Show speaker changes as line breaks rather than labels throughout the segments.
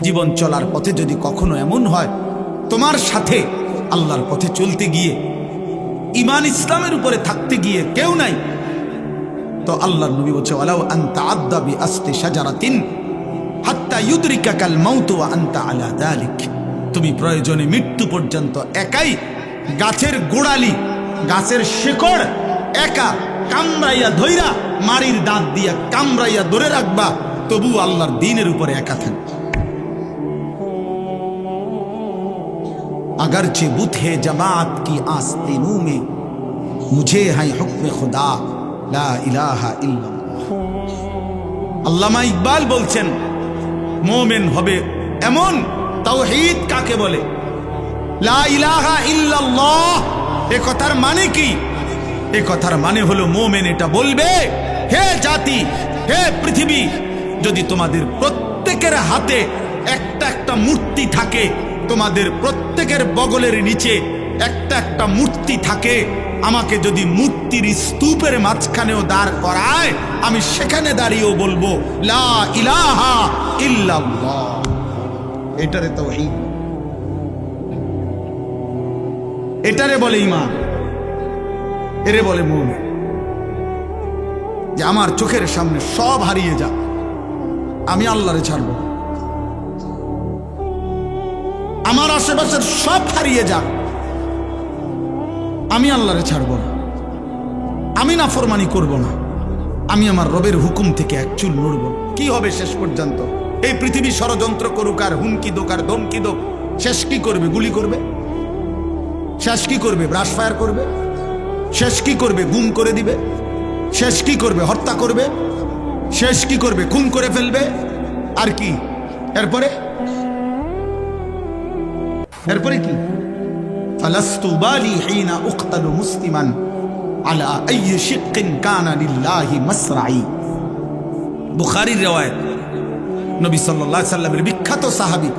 জীবন চলার পথে যদি কখনো এমন হয় তোমার সাথে আল্লাহর পথে চলতে গিয়ে ঈমান ইসলামের উপরে থাকতে গিয়ে কেউ নাই, তো আল্লাহর নবী বলছে ওয়ালাউ আনতা আদ্দা বিআসতি শাজারাতিন হাত্তা ইউদরিকাকাল মাউত ওয়া আনতা আলা যালিক, তুমি প্রয়োজনে মৃত্যু পর্যন্ত একাই গাছের গোড়ালি গাছের শিকড় একা কামড়াইয়া ধইরা মারির দাঁত দিয়া কামড়াইয়া ধরে রাখবা, তবু আল্লাহর দ্বীনের উপরে একা থাকবে। अगरचे बुत है जमात की आस्तीनों में मुझे है हुक्म खुदा ला इलाहा इल्लल्लाह। আল্লামা ইকবাল বলছেন মুমিন হবে এমন, তাওহীদ কাকে বলে, লা ইলাহা ইল্লাল্লাহ এ কথার মানে কি? এ কথার মানে হলো মুমিন এটা বলবে, হে জাতি, হে পৃথিবী, যদি তোমাদের প্রত্যেকের হাতে একটা একটা মূর্তি থাকে, তোমাদের প্রত্যেকের বগলের নিচে একটা একটা মূর্তি থাকে, আমাকে যদি মূর্তির স্তূপের মাঝখানেও দাঁড় করায় আমি সেখানে দাঁড়িয়েও বলবো লা ইলাহা ইল্লাল্লাহ। এটারে তাওহীদ, এটারে বলে ঈমান, এরে বলে মুমিন। যে আমার চোখের সামনে সব হারিয়ে যাক, আমি আল্লাহরে ছাড়ব, আমার আশেপাশের সব হারিয়ে যাক, আমি আল্লাহরে ছাড়ব না, আমি নাফরমানি করব না, আমি আমার রবের হুকুম থেকে এক চুল নড়ব। কি হবে শেষ পর্যন্ত? এই পৃথিবী ষড়যন্ত্র করুক আর হুমকি দোক আর ধমকি দোক, শেষ কি করবে? গুলি করবে। শেষ কি করবে? ব্রাশ ফায়ার করবে। শেষ কি করবে? গুম করে দিবে। শেষ কি করবে? হত্যা করবে। শেষ কি করবে? খুন করে ফেলবে। আর কি এরপরে? এরপরে কি? ফালাস্তু বালি হিনা উকতালু মুসলিমান আলা আইয়ি শিক্কিন কানা লিল্লাহি মাসরাই। বুখারীর riwayat, নবী সাল্লাল্লাহু আলাইহি সাল্লামের বিখ্যাত সাহাবী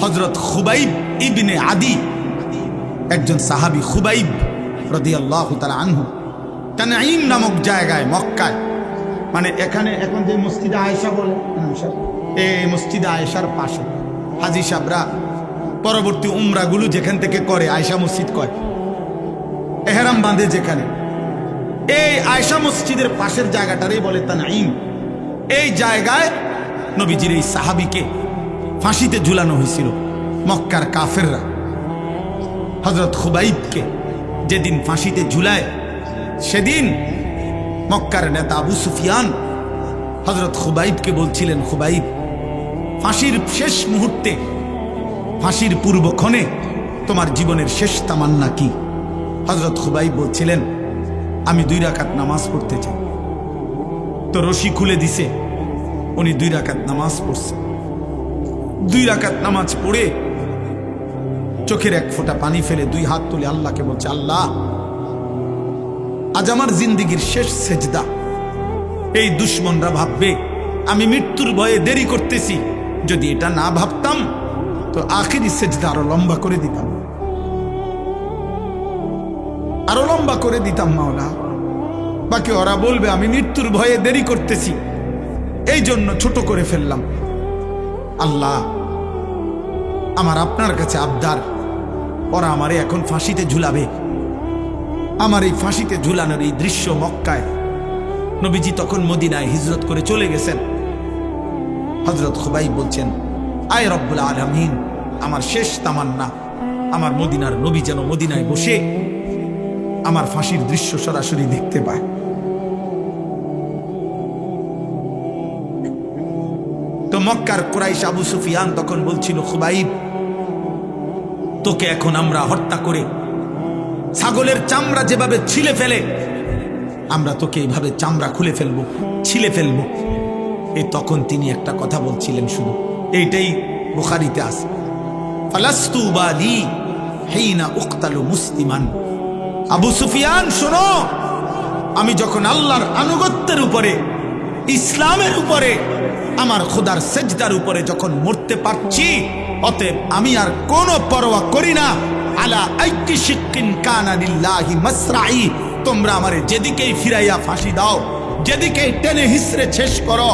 হযরত খুবাইব ইবনে আদি, একজন সাহাবী খুবাইব রাদিয়াল্লাহু তাআলা আনহু, তানঈম নামক জায়গায় মক্কায়, মানে এখানে এখন যে মসজিদে আয়েশা বলে, এই মসজিদে আয়েশার পাশে হাজী সাহেবরা পরবর্তী উমরাগুলো যেখান থেকে করে আয়েশা মসজিদ কয়, এহরাম বাঁধে যেখানে, এই আয়েশা মসজিদের পাশের জায়গাটারই বলে তানঈম। এই জায়গায় নবীজির এই সাহাবীকে ফাঁসিতে ঝুলানো হয়েছিল মক্কার কাফেররা। হযরত খুবাইবকে যেদিন ফাঁসিতে ঝুলায়, সেদিন মক্কার নেতা আবু সুফিয়ান হযরত খুবাইবকে বলছিলেন, খুবাইব, ফাঁসির শেষ মুহূর্তে, ফাঁসির পূর্বক্ষণে তোমার জীবনের শেষ তামান্না কি? হযরত খুবাইব বলছিলেন, আমি 2 রাকাত নামাজ পড়তে চাই। তো রশি খুলে দিছে, উনি 2 রাকাত নামাজ পড়ছে। 2 রাকাত নামাজ পড়ে চোখের এক ফোঁটা পানি ফেলে 2 হাত তুলে আল্লাহকে বলছে, আল্লাহ, আজ আমার জিন্দেগীর শেষ সেজদা। এই দুশ্মনরা ভাববে আমি মৃত্যুর ভয়ে দেরি করতেছি, যদি এটা না ভাবতাম তো আখিরি সেজদা আরো লম্বা করে দিতাম, আরো লম্বা করে দিতাম মাওলা। বাকি ওরা বলবে আমি মৃত্যুর ভয়ে দেরি করতেছি, এই জন্য ছোট করে ফেললাম। আল্লাহ, আমার আপনার কাছে আবদার, ওরা আমারে এখন ফাঁসিতে ঝুলাবে। আমার এই ফাঁসিতে ঝুলানোর এই দৃশ্য মক্কায়, নবীজি তখন মদিনায় হিজরত করে চলে গেছেন। হযরত খুবাইব বলছেন, আয় রব্বুল আলামিন, আমার শেষ তামান্না আমার মদিনার নবী যেন মদিনায় বসে আমার ফাঁসির দৃশ্য সরাসরি দেখতে পায়। তো মক্কার কুরাইশ আবু সুফিয়ান তখন বলছিল, খুবাইব, তোকে এখন আমরা হত্যা করে ছাগলের চামড়া যেভাবে ছিলে ফেলে, আমরা তোকে এইভাবে চামড়া খুলে ফেলবো, ছিলে ফেলবো। এই তখন তিনি একটা কথা বলছিলেন, শুধু এইটাই বুখারীতে আছে, ফালাস্তু বালি হিনা উকতালু মুসলিমান। আবু সুফিয়ান, শোনো, আমি যখন আল্লাহর আনুগত্যের উপরে, ইসলামের উপরে, আমার খোদার সেজদার উপরে যখন মরতে পারছি, অতএব আমি আর কোনো পরোয়া করি না। আলা আইয়ি শিক্কিন কানা লিল্লাহি মাসরাই, তোমরা আমারে যেদিকেই ফিরাইয়া ফাঁসি দাও, যেদিকেই টেনে হিসড়ে শেষ করো,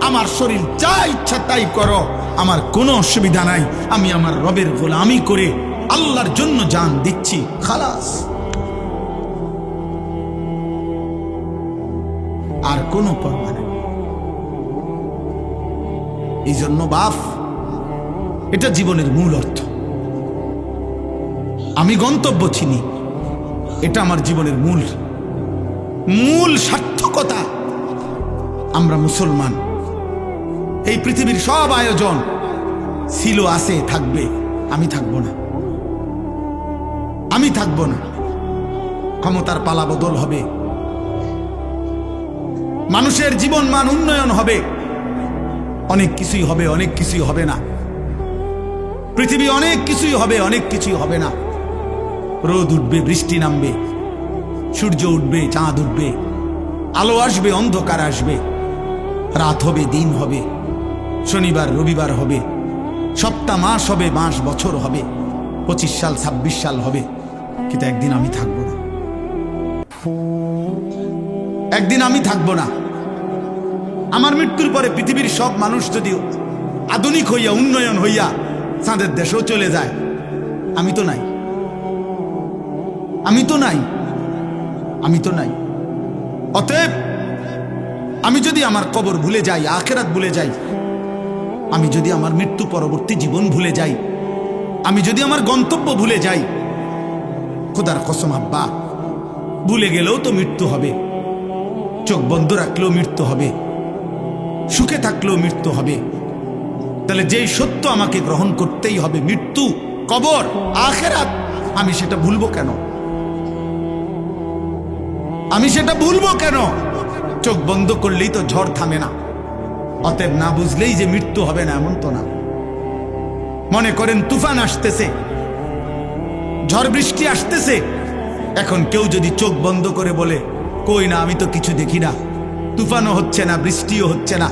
আমার শরীর যা ইচ্ছা তাই করো, আমার কোনো অসুবিধা নাই, আমি আমার রবের গোলামি করে আল্লাহর জন্য জান দিচ্ছি, খালাস। আর কোনো পরোয়া নেই। এই জন্য বাপ, এটা জীবনের মূল অর্থ। আমি গন্তব্য চিনি, এটা আমার জীবনের মূল সার্থকতা। আমরা মুসলমান, এই পৃথিবীর সব আয়োজন ছিল, আছে, থাকবে। আমি থাকবো না, আমি থাকবো না। ক্ষমতার পালা বদল হবে, মানুষের জীবন মান উন্নয়ন হবে, অনেক কিছুই হবে, অনেক কিছুই হবে না। পৃথিবী অনেক কিছুই হবে, অনেক কিছুই হবে না। রোদ উঠবে, বৃষ্টি নামবে, সূর্য উঠবে, চাঁদ উঠবে, আলো আসবে, অন্ধকার আসবে, রাত হবে, দিন হবে, শনিবার রবিবার হবে, সপ্তাহ মাস হবে, মাস বছর হবে, 25 সাল 26 সাল হবে। কিন্তু একদিন আমি থাকবো না, একদিন আমি থাকবো না। আমার মৃত্যুর পরে পৃথিবীর সব মানুষ যদি আধুনিক হইয়া, উন্নয়ন হইয়া চাঁদের দেশেও চলে যায়, আমি তো নাই, আমি তো নাই, আমি তো নাই। অতএব আমি যদি আমার কবর ভুলে যাই, আখিরাত ভুলে যাই, আমি যদি আমার মৃত্যু পরবর্তী জীবন ভুলে যাই, আমি যদি আমার গন্তব্য ভুলে যাই, খোদার কসম আব্বা, ভুলে গেলেও তো মৃত্যু হবে। চোখ বন্ধ রাখলেও মৃত্যু হবে, সুখে থাকলেও মৃত্যু হবে। তাহলে যেই সত্য আমাকে গ্রহণ করতেই হবে, মৃত্যু, কবর, আখিরাত, আমি সেটা ভুলবো কেন? আমি সেটা ভুলবো কেন? চোখ বন্ধ করলেই তো ঝড় থামে না। অতএব না বুঝলেই যে মৃত্যু হবে না এমন তো না। মনে করেন তুফান আসতেছে, ঝড় বৃষ্টি আসতেছে, এখন কেউ যদি চোখ বন্ধ করে বলে, কই না, আমি তো কিছু দেখি না, তুফানও হচ্ছে না, বৃষ্টিও হচ্ছে না,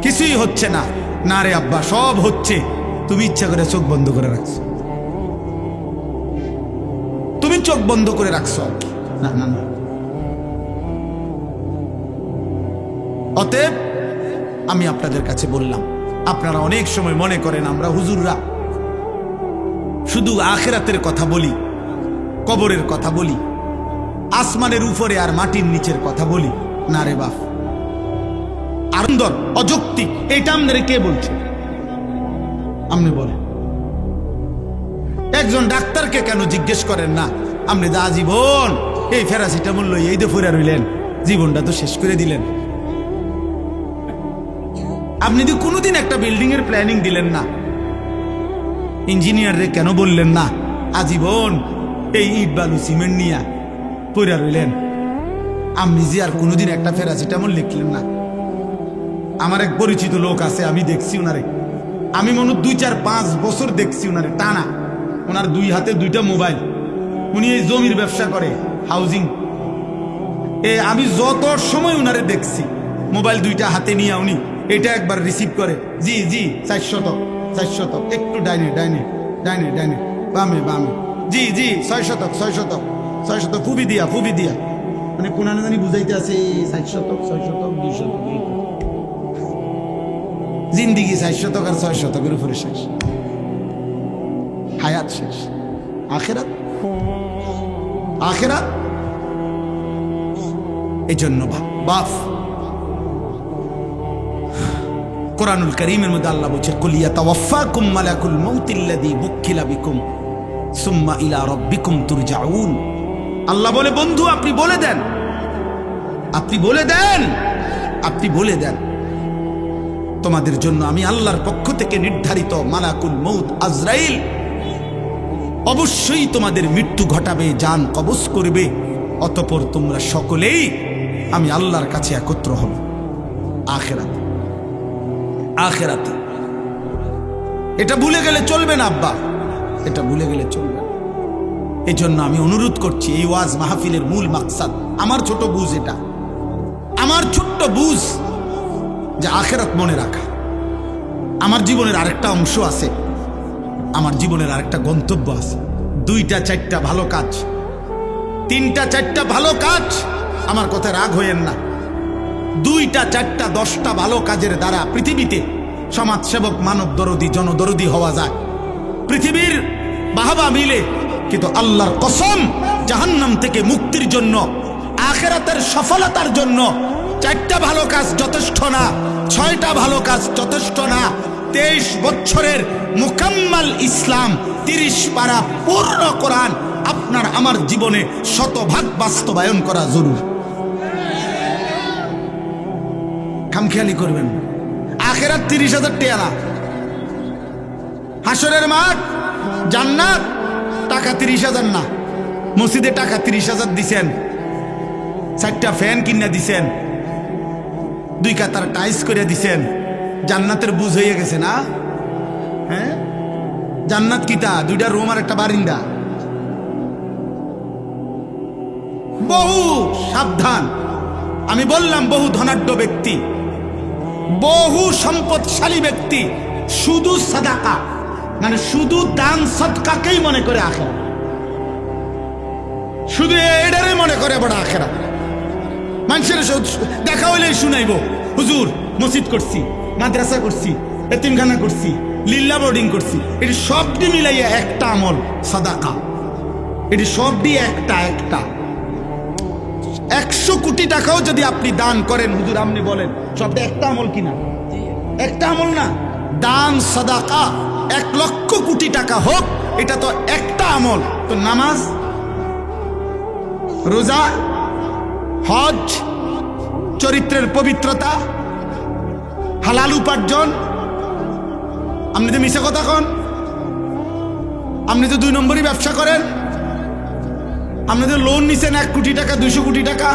কিছুই হচ্ছে না। না রে আব্বা, সব হচ্ছে, তুমি ইচ্ছা করে চোখ বন্ধ করে রাখছো, তুমি চোখ বন্ধ করে রাখছো। না না না। অতএব আমি আপনাদের কাছে বললাম, আপনারা অনেক সময় মনে করেন আমরা হুজুররা শুধু আখিরাতের কথা বলি, কবরের কথা বলি, আসমানের উপরে আর মাটির নিচের কথা বলি। না রে বাপ, আনন্দর অযৌক্তিক, এইটা আপনারা কে বলছে? আপনি বলেন। একজন ডাক্তারকে কেন জিজ্ঞেস করেন না, আপনি দা জীবন এই প্যারাসিটামল লই এই দে ফুরা রইলেন, জীবনটা তো শেষ করে দিলেন। আপনি তো কোনোদিন একটা বিল্ডিং এর প্ল্যানিং দিলেন না, ইঞ্জিনিয়ার রে কেন বললেন না আজীবন এই ইট বালু সিমেন্ট নিয়ে পড়ে রইলেন? আপনি যে আর কোনোদিন একটা প্যারাসিটামল লিখলেন না। আমার এক পরিচিত লোক আছে, আমি দেখছি ওনারে, আমি মনে 2-4-5 বছর দেখছি ওনারে টানা। ওনার 2 হাতে 2টা মোবাইল, উনি এই জমির ব্যবসা করে, হাউজিং। আমি যত সময় ওনারে দেখছি, মোবাইল 2টা হাতে নিয়ে উনি এটা একবার রিসিভ করে, জি জি 400, একটু ডাইনে ডাইনে ডাইনে ডাইনে, বামে বামে, জি জি 600, ফুবি দিয়া মানে কোনানে জানি বুঝাইতে আছে 400, 600, 200, জিন্দিগি 400 আর 600 উপরে শেষ, হায়াত শেষ। আখিরাত, আখিরাত। এই জন্য বাপ, কোরআনুল কারীমের মধ্যে আল্লাহ বলছে, কুল ইয়াতাওয়াফাকুম মালাকুল মাউতিল্লাযী বুক্কিলা বিকুম সুম্মা ইলা রাব্বিকুম তুরজাউন। আল্লাহ বলে, বন্ধু আপনি বলে দেন, আপনি বলে দেন, আপনি বলে দেন, তোমাদের জন্য আমি আল্লাহর পক্ষ থেকে নির্ধারিত মালাকুল মউত আজরাইল অবশ্যই তোমাদের মৃত্যু ঘটাবে, জান কবজ করবে, অতঃপর তোমরা সকলেই আমি আল্লাহর কাছে একত্র হব। আখিরাতে, আখিরাতে। এটা ভুলে গেলে চলবে না আব্বা, এটা ভুলে গেলে চলবে না। এই জন্য আমি অনুরোধ করছি, এই ওয়াজ মাহফিলের মূল মাকসাদ, আমার ছোট বুঝ, এটা আমার ছোট্ট বুঝ, যে আখিরাত মনে রাখা। আমার জীবনের আরেকটা অংশ আছে, আমার জীবনের আরেকটা গন্তব্য আছে। 2-4টা ভালো কাজ, 3-4টা ভালো কাজ, আমার কথায় রাগ হইয়েন না। 2-4টা 10টা ভালো কাজের দ্বারা পৃথিবীতে সমাজসেবক, মানব দরদি, জনদরদি হওয়া যায়, পৃথিবীর বাহবা মিলে, কিন্তু আল্লাহর কসম জাহান্নাম থেকে মুক্তির জন্য, আখিরাতের সফলতার জন্য 4টা ভালো কাজ যথেষ্ট না, 6টা ভালো কাজ যথেষ্ট না। 23 বছরের মুকাম্মাল ইসলাম, 30 পারা পূর্ণ কোরআন আপনার আমার জীবনে শতভাগ বাস্তবায়ন করা জরুরি। খামখেয়ালি করবেন। আখিরাত 30,000 টাকা না, হাসরের মাঠ জান্নাত টাকা 30,000 না। মসজিদে টাকা 30,000 দিছেন, 4টা ফ্যান কিনা দিছেন, 2 কাতার টাইস করে দিছেন, জান্নাতের বুঝ হয়ে গেছে না? হ্যাঁ, জান্নাত কিটা 2টা রুম আর একটা বারিন্দা। বহু সাবধান। আমি বললাম বহু ধনাঢ্য ব্যক্তি, বহু সম্পদশালী ব্যক্তি শুধু সাদাকা মানে শুধু দান সদকাকেই মনে করে আখেরাত, শুধু এটারে মনে করে বড় আখেরাত। মানুষের দেখা হইলেই শুনাইব, হুজুর মসজিদ করছি, মাদ্রাসা করছি, এতিমখানা করছি, লিল্লা বোর্ডিং করছি। এটি সবটি মিলাইয়া একটা আমল সাদাকা। এটি সবটি একটা 100 কোটি টাকাও যদি আপনি দান করেন, হুজুর আপনি বলেন সবটা একটা আমল কিনা? একটা আমল না। দান সাদাকা 1 লক্ষ কোটি টাকা হোক, এটা তো একটা আমল। তো নামাজ, রোজা, হজ, চরিত্রের পবিত্রতা, হালাল উপার্জন, আপনি তো মিশা কথা কন, আপনি তো 2 নম্বরই ব্যবসা করেন, আপনি তো লোন নিছেন 1 কোটি টাকা, 200 কোটি টাকা।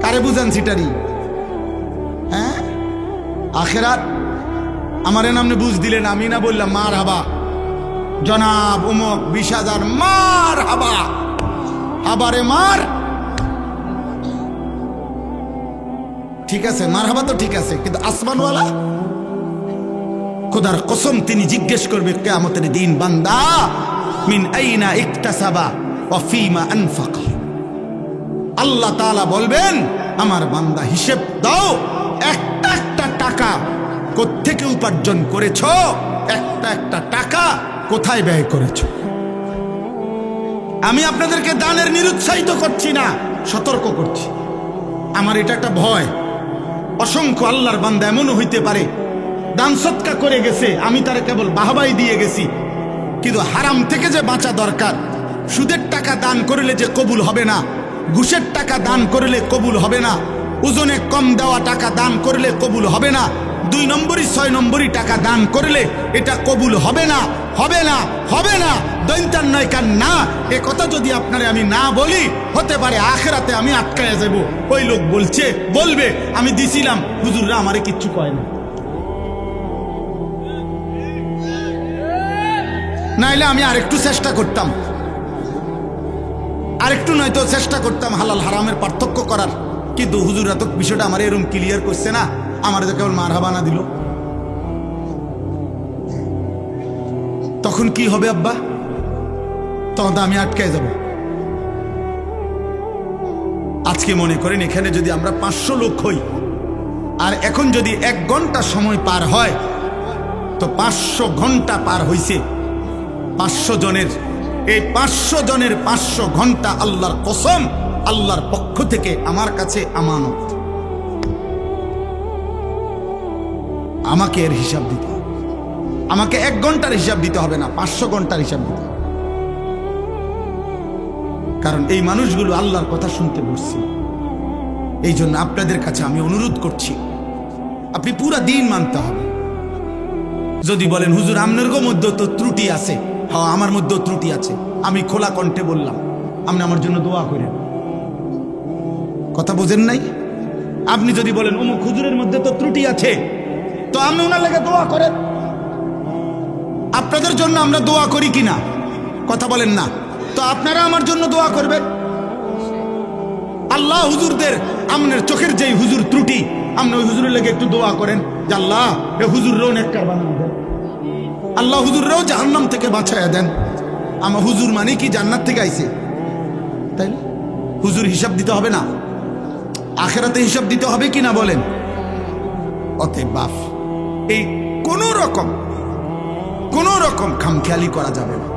কারে বুঝান সিটারি? হ্যাঁ, আখেরাত আমার নামে বুঝ দিলেন, আমি না বললাম মার হাবা জনাব উমক 20,000 মার হাবা, আবারে মার। ঠিক আছে, মার হাবা তো ঠিক আছে, কিন্তু আসমানওয়ালা খোদার কসম তিনি জিজ্ঞেস করবে কিয়ামতের দিন, বান্দা মিন আইনা ইকতাসাবা ওয়া ফীমা আনফাকা। আল্লাহ তাআলা বলবেন, আমার বান্দা হিসেব দাও, একটা টাকা কোত্থেকে উপার্জন করেছো, একটা টাকা কোথায় ব্যয় করেছো। আমি আপনাদেরকে দানের নিরুৎসাহিত করছি না, সতর্ক করছি। আমার এটা একটা ভয়। অসংখ্য আল্লাহর বান্দা এমনও হইতে পারে দান সৎকা করে গেছে, আমি তারা কেবল বাহবাই দিয়ে গেছি, কিন্তু হারাম থেকে যে বাঁচা দরকার। সুদের টাকা দান করলে যে কবুল হবে না, ঘুষের টাকা দান করলে কবুল হবে না, ওজনে কম দেওয়া টাকা দান করলে কবুল হবে না, 2 নম্বরই 6 নম্বরই টাকা দান করলে এটা কবুল হবে না, হবে না, হবে না, দৈন্তার নয় কান না। এ কথা যদি আপনারে আমি না বলি, হতে পারে আখিরাতে আমি আটকায়া যাব। ওই লোক বলবে আমি দিছিলাম, হুজুররা আমারে কিচ্ছু কয় না। নাইলে আমি আরেকটু চেষ্টা করতাম, আরেকটু নয়তো চেষ্টা করতাম হালাল হারামের পার্থক্য করার, কিন্তু হুজুররা তো বিষয়টা আমার এরকম ক্লিয়ার করছে না, আমার তো কেবল মারহাবা না দিল। তখন কি হবে আব্বা? তখন তো আমি আটকায় যাব। আজকে মনে করেন এখানে যদি আমরা 500 লোক হই, আর এখন যদি 1 ঘন্টা সময় পার হয়, তো 500 ঘন্টা পার হইছে 500 জনের। এই 500 জনের 500 ঘন্টা আল্লাহর কসম, আল্লাহর পক্ষ থেকে আমার কাছে আমানত। আমাকে এর হিসাব দিতে হবে। আমাকে 1 ঘন্টার হিসাব দিতে হবে না, 500 ঘন্টার হিসাব দিতে হবে। কারণ এই মানুষগুলো আল্লাহর কথা শুনতে বসছে। এই জন্য আপনাদের কাছে আমি অনুরোধ করছি, আপনি পুরা দিন মানতে হবে। যদি বলেন হুজুর আপনার মধ্যে তো ত্রুটি আছে, হ্যাঁ আমার মধ্যেও ত্রুটি আছে, আমি খোলা কণ্ঠে বললাম, আপনি আমার জন্য দোয়া করেন। কথা বোঝেন নাই? আপনি যদি বলেন অমুক হুজুরের মধ্যে তো ত্রুটি আছে, তো আপনি ওনার লেগে দোয়া করেন। আপনাদের জন্য আমরা দোয়া করি কিনা কথা বলেন না, তো আপনারা আমার জন্য দোয়া করবেন। আল্লাহ হুজুরদের, আপনার চোখের যেই হুজুর ত্রুটি, আপনি ওই হুজুরের লেগে একটু দোয়া করেন যে আল্লাহ এ হুজুররাও নেককার বানায় দেন, আল্লাহ হুজুররাও জাহান্নাম থেকে বাঁচায়া দেন। আমার হুজুর মানে কি জান্নাত থেকে আইছে, তাই না? হুজুর হিসাব দিতে হবে না, আখেরাতে হিসাব দিতে হবে কিনা বলেন? অতএব বাপ, এই কোনো রকম খামখেয়ালি করা যাবে না।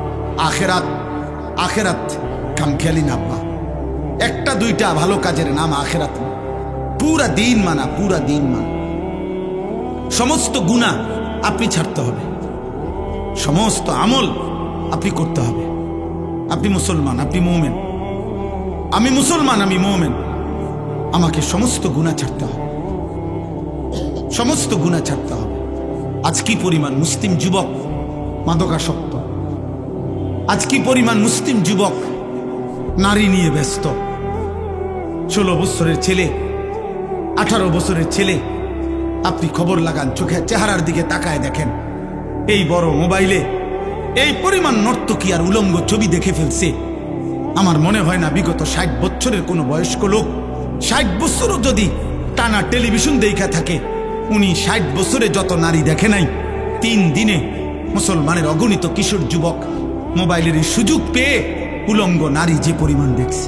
আখেরাত খামখেয়ালি না আব্বা। একটা দুইটা ভালো কাজের নাম আখেরাত না, পুরা দিন মানা। সমস্ত গুনাহ আপনি ছাড়তে হবে, সমস্ত আমল আপনি করতে হবে। আপনি মুসলমান, আপনি মুমিন, আমি মুসলমান, আমি মুমিন। আমাকে সমস্ত গুনাহ ছাড়তে হবে, সমস্ত গুনাহ ছাড়তে হবে। আজ কি পরিমাণ মুসলিম যুবক মাদকাসক্ত, আজ কি পরিমাণ মুসলিম যুবক নারী নিয়ে ব্যস্ত। 16 বছরের ছেলে, 18 বছরের ছেলে, আপনি খবর লাগান, চোখে চেহারার দিকে তাকায় দেখেন, এই বড় মোবাইলে এই পরিমাণ নর্তকী আর উলঙ্গ ছবি দেখে ফেলছে। আমার মনে হয় না বিগত 60 বছরের কোনো বয়স্ক লোক 60 বছরও যদি টানা টেলিভিশন দেখা থাকে, উনি 60 বছরে যত নারী দেখে নাই, 3 দিনে মুসলমানের অগণিত কিশোর যুবক মোবাইলের এই সুযোগ পেয়ে উলঙ্গ নারী যে পরিমাণ দেখছে।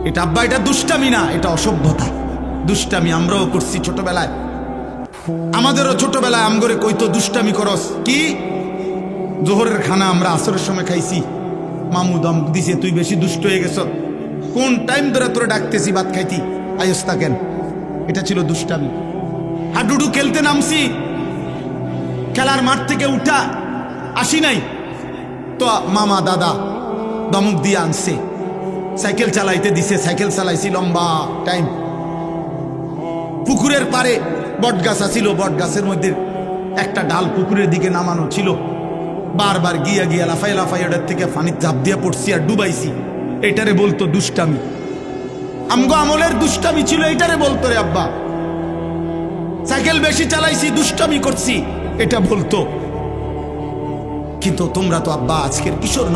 এটা আব্বা, এটা দুষ্টামি না, এটা অসভ্যতা। দুষ্টামি আমরাও করছি ছোটবেলায়, আমাদেরও ছোটবেলায় আমগরে কইতো দুষ্টামি করস কি। জোহরের খানা আমরা আসরের সময় খাইছি, মামু দম দিছে, তুই বেশি দুষ্ট হয়ে গেছ, কোন টাইম ধরে তোরে ডাকতেছি ভাত খাইতি, আয়স্তা কেন। এটা ছিল দুষ্টামি। হাডুডু খেলতে নামছি, খেলার মাঠ থেকে উঠা আসি নাই তো মামা দাদা দমক দিয়ে আনছে, সাইকেল চালাইতে দিছে, সাইকেল চালাইছি লম্বা টাইম। পুকুরের পারে বট গাছ আছিল, বট গাছের মধ্যে একটা ডাল পুকুরের দিকে নামানো ছিল, বারবার গিয়া লাফাই ওটার থেকে পানির ঝাঁপ দিয়ে পড়ছি আর ডুবাইছি। এটারে বলতো দুষ্টামি। আমগো আমলের দুষ্টামি ছিল, এটারে বলতো রে আব্বা। সাইকেল বেশি চালাইছি, দুষ্টামি করছি, এটা বলতো। কিন্তু তোমরা তো আব্বা আজকের কিশোর